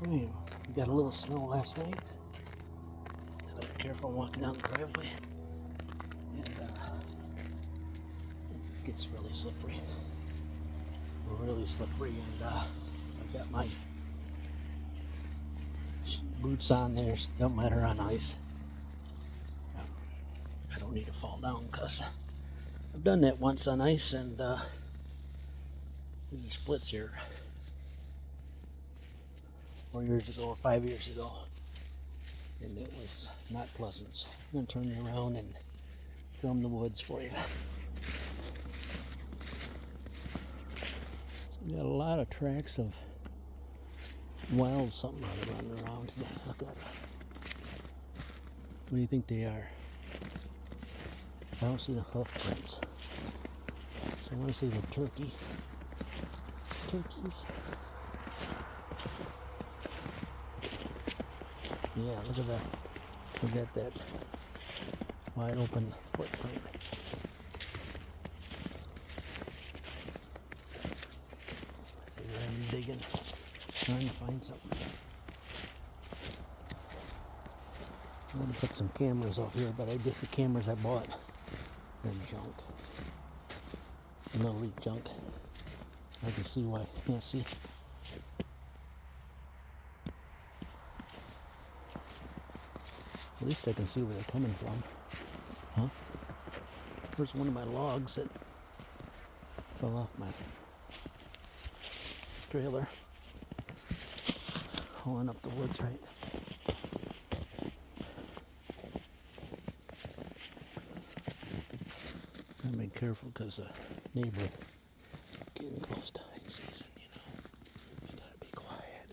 We got a little snow last night. Gotta be careful walking down the driveway. And it gets really slippery. Really slippery. And I've got my boots on there. So don't matter on ice. I don't need to fall down because I've done that once on ice, and there's a splits here 4 years ago or 5 years ago, and it was not pleasant. So I'm gonna turn you around and film the woods for you. So we got a lot of tracks of wild something running around today. Look at it. What do you think they are? I don't see the hoof prints. So I want to see the turkeys. Yeah, look at that. Look at that wide open footprint. I see I'm digging, trying to find something. I'm going to put some cameras out here, but the cameras I bought, they're junk. Literally junk. I can see why. Yeah, see? At least I can see where they're coming from. Huh? There's one of my logs that fell off my trailer. Hauling up the woods, right? Gotta be careful because the neighbor getting close to high season, you know. You gotta be quiet.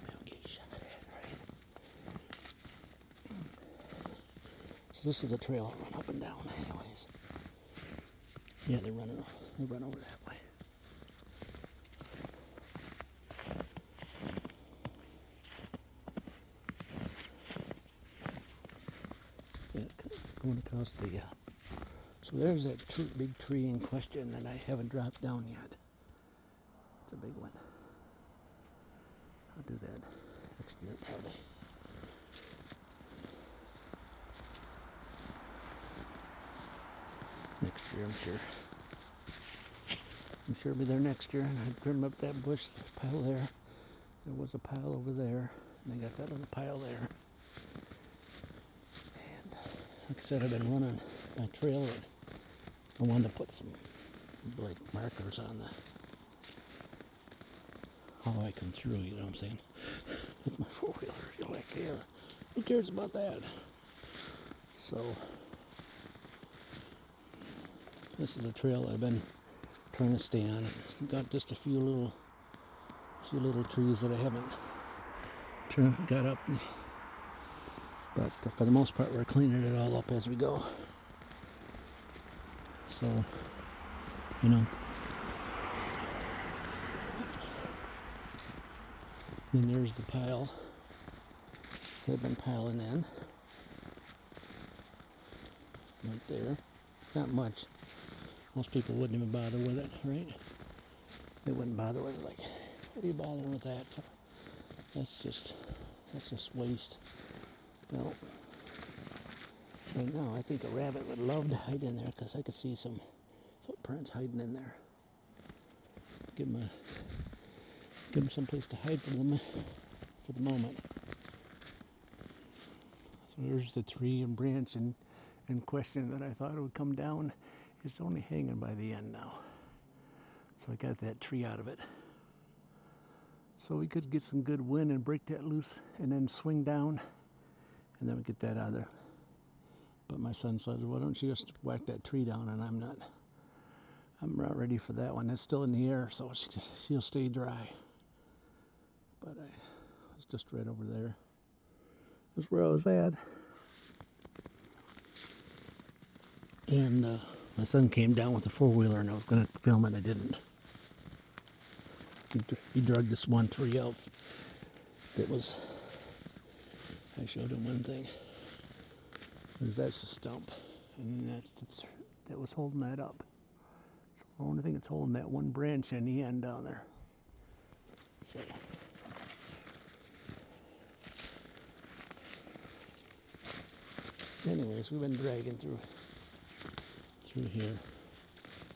I'll get shot at, right? So this is a trail that run up and down, anyways. Yeah, they run over that way. Yeah, going across the so there's that big tree in question that I haven't dropped down yet. It's a big one. I'll do that next year probably. Next year, I'm sure. I'm sure I'll be there next year, and I'd trim up that bush pile there. There was a pile over there, and I got that little pile there. And like I said, I've been running my trailer. I wanted to put some like markers on how I come through, you know what I'm saying? With my four-wheeler, you're like, yeah, who cares about that? So this is a trail I've been trying to stay on. I've got just a few little trees that I haven't got up, but for the most part we're cleaning it all up as we go. So, you know, then there's the pile they've been piling in right there. It's not much. Most people wouldn't even bother with it, right? They wouldn't bother with it. Like, what are you bothering with that for? That's just waste. No. Right now, I think a rabbit would love to hide in there because I could see some footprints hiding in there. Give them some place to hide for the moment. So there's the tree and branch in question that I thought it would come down. It's only hanging by the end now. So I got that tree out of it. So we could get some good wind and break that loose and then swing down, and then we get that out of there. But my son said, why don't you just whack that tree down? And I'm not ready for that one. It's still in the air, so she'll stay dry. But I was just right over there. That's where I was at. And my son came down with a four-wheeler, and I was going to film it. I didn't. He dragged this one tree out that was, I showed him one thing. That's the stump, and that was holding that up. So the only thing that's holding that one branch in the end down there. So Anyways, we've been dragging through here.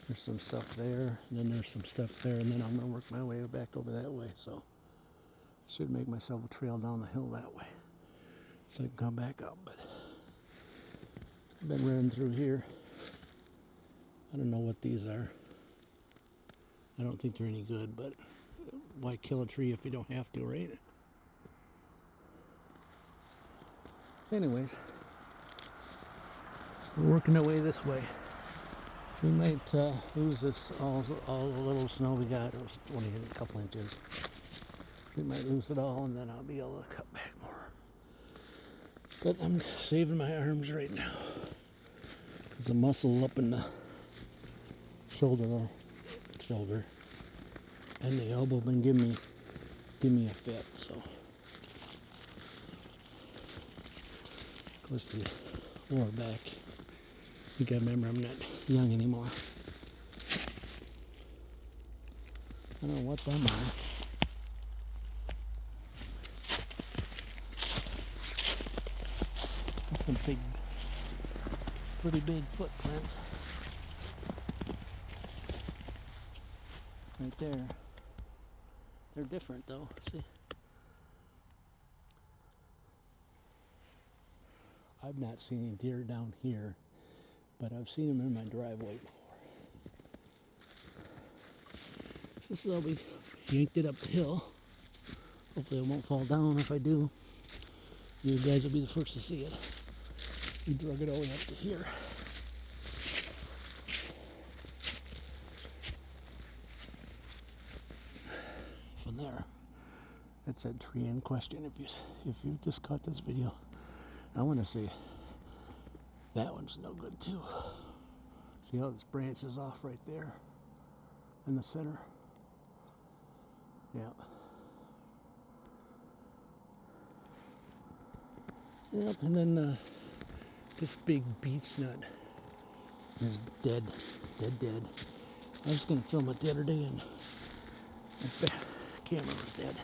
There's some stuff there, and then there's some stuff there, and then I'm gonna work my way back over that way. So I should make myself a trail down the hill that way, so I can come back up. But I've been running through here. I don't know what these are. I don't think they're any good, but why kill a tree if you don't have to, right? Anyways, we're working our way this way. We might lose this, all the little snow we got. It was only a couple inches. We might lose it all, and then I'll be able to cut back more. But I'm saving my arms right now. There's a muscle up in the shoulder, and the elbow been give me a fit. So, of course, the lower back. You gotta remember, I'm not young anymore. I don't know what them are. That's some pretty big footprints. Right there. They're different though, see? I've not seen any deer down here, but I've seen them in my driveway before. This is how we yanked it up the hill. Hopefully it won't fall down. If I do, you guys will be the first to see it. We drug it all the way up to here. From there, that's that tree in question. If you just caught this video, I want to see. That one's no good too. See how this branch is off right there in the center? Yeah. Yep, and then this big beech nut is dead. I was going to film it the other day and the camera was dead.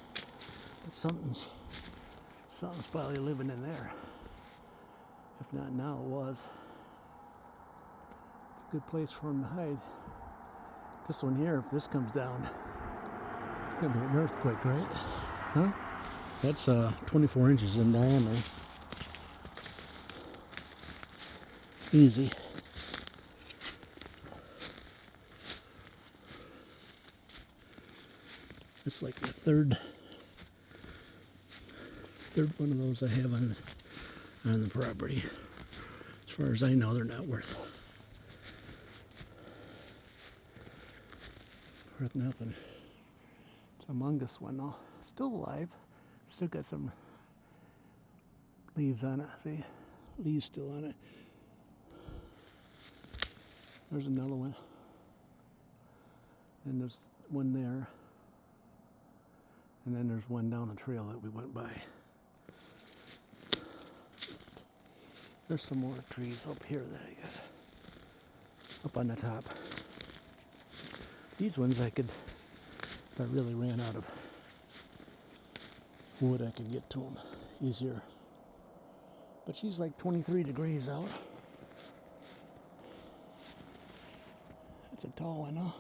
But something's probably living in there. If not now, it was. It's a good place for him to hide. This one here, if this comes down, it's going to be an earthquake, right? Huh? That's 24 inches in diameter. Easy. It's like the third one of those I have on the property. As far as I know, they're not worth nothing. It's a mungus one though. Still alive. Still got some leaves on it. See? Leaves still on it. There's another one. And there's one there. And then there's one down the trail that we went by. There's some more trees up here that I got up on the top. These ones I could, if I really ran out of wood, I could get to them easier. But she's like 23 degrees out. That's a tall one, huh?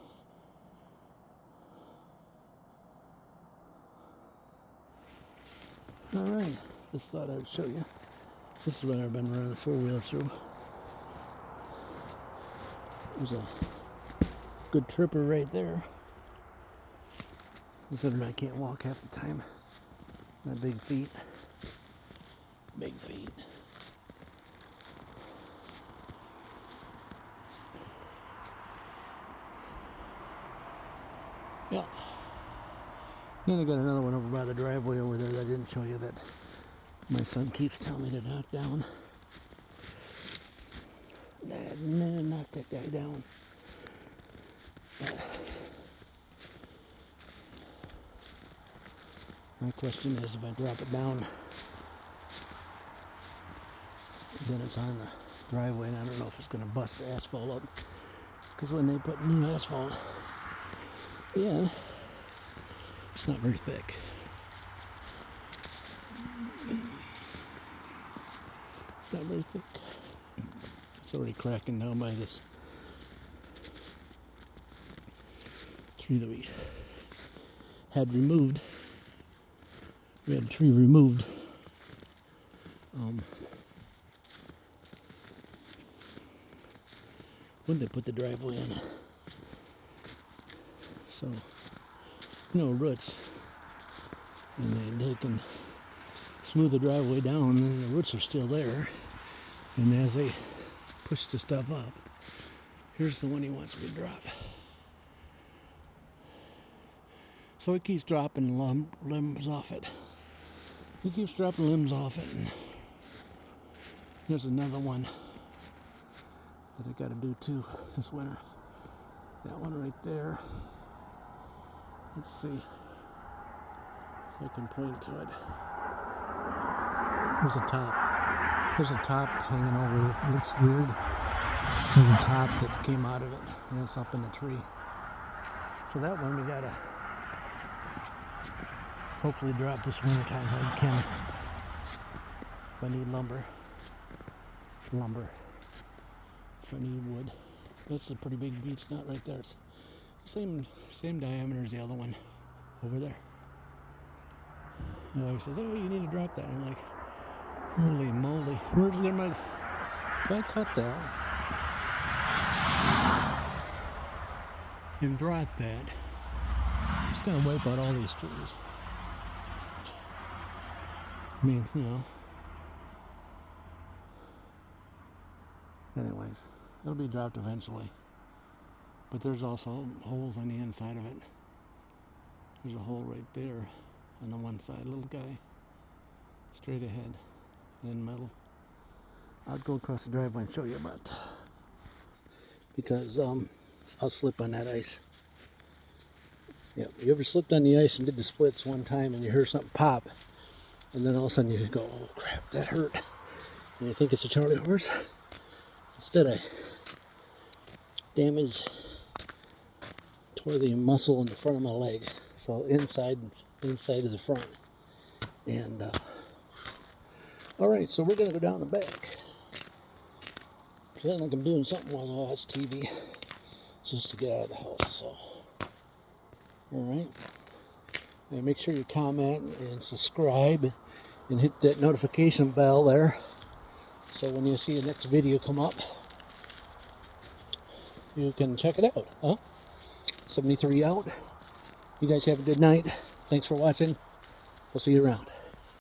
All right, just thought I'd show you. This is what I've been running the four-wheeler through. There's a good tripper right there. Considering I can't walk half the time. My big feet. Big feet. Yeah. Then I got another one over by the driveway over there that I didn't show you that my son keeps telling me to knock down. Dad, knock that guy down. My question is, if I drop it down, then it's on the driveway, and I don't know if it's going to bust the asphalt up. Because when they put new asphalt, yeah, it's not very thick. It's not very thick. It's already cracking down by this tree that we had removed. We had a tree removed. When they put the driveway in. So, roots. And they can smooth the driveway down, and the roots are still there. And as they push the stuff up, here's the one he wants me to drop. So he keeps dropping limbs off it. He keeps dropping limbs off it. And here's another one that I got to do too this winter. That one right there. Let's see if I can point to it. Here's a top. There's a top hanging over it. It looks weird. There's a top that came out of it, and it's up in the tree. So that one we gotta hopefully drop this winter time if I can. If I need lumber. If I need wood. That's a pretty big beech nut right there. It's the same diameter as the other one over there. My wife says, "Oh, you need to drop that." I'm like, holy moly, where's my? If I cut that and drop that, it's gonna wipe out all these trees. I mean, Anyways, it'll be dropped eventually. But there's also holes on the inside of it. There's a hole right there on the one side, little guy, straight ahead, in the middle. I'll go across the driveway and show you about, because I'll slip on that ice. Yeah, you ever slipped on the ice and did the splits one time and you hear something pop, and then all of a sudden you go, "Oh crap, that hurt," and you think it's a Charlie horse? Instead, I tore the muscle in the front of my leg, so inside of the front. And all right, so we're gonna go down the back. Pretend like I'm doing something while I watch TV, just to get out of the house. So, all right, and make sure you comment and subscribe, and hit that notification bell there, so when you see the next video come up, you can check it out. 73 out. You guys have a good night. Thanks for watching. We'll see you around.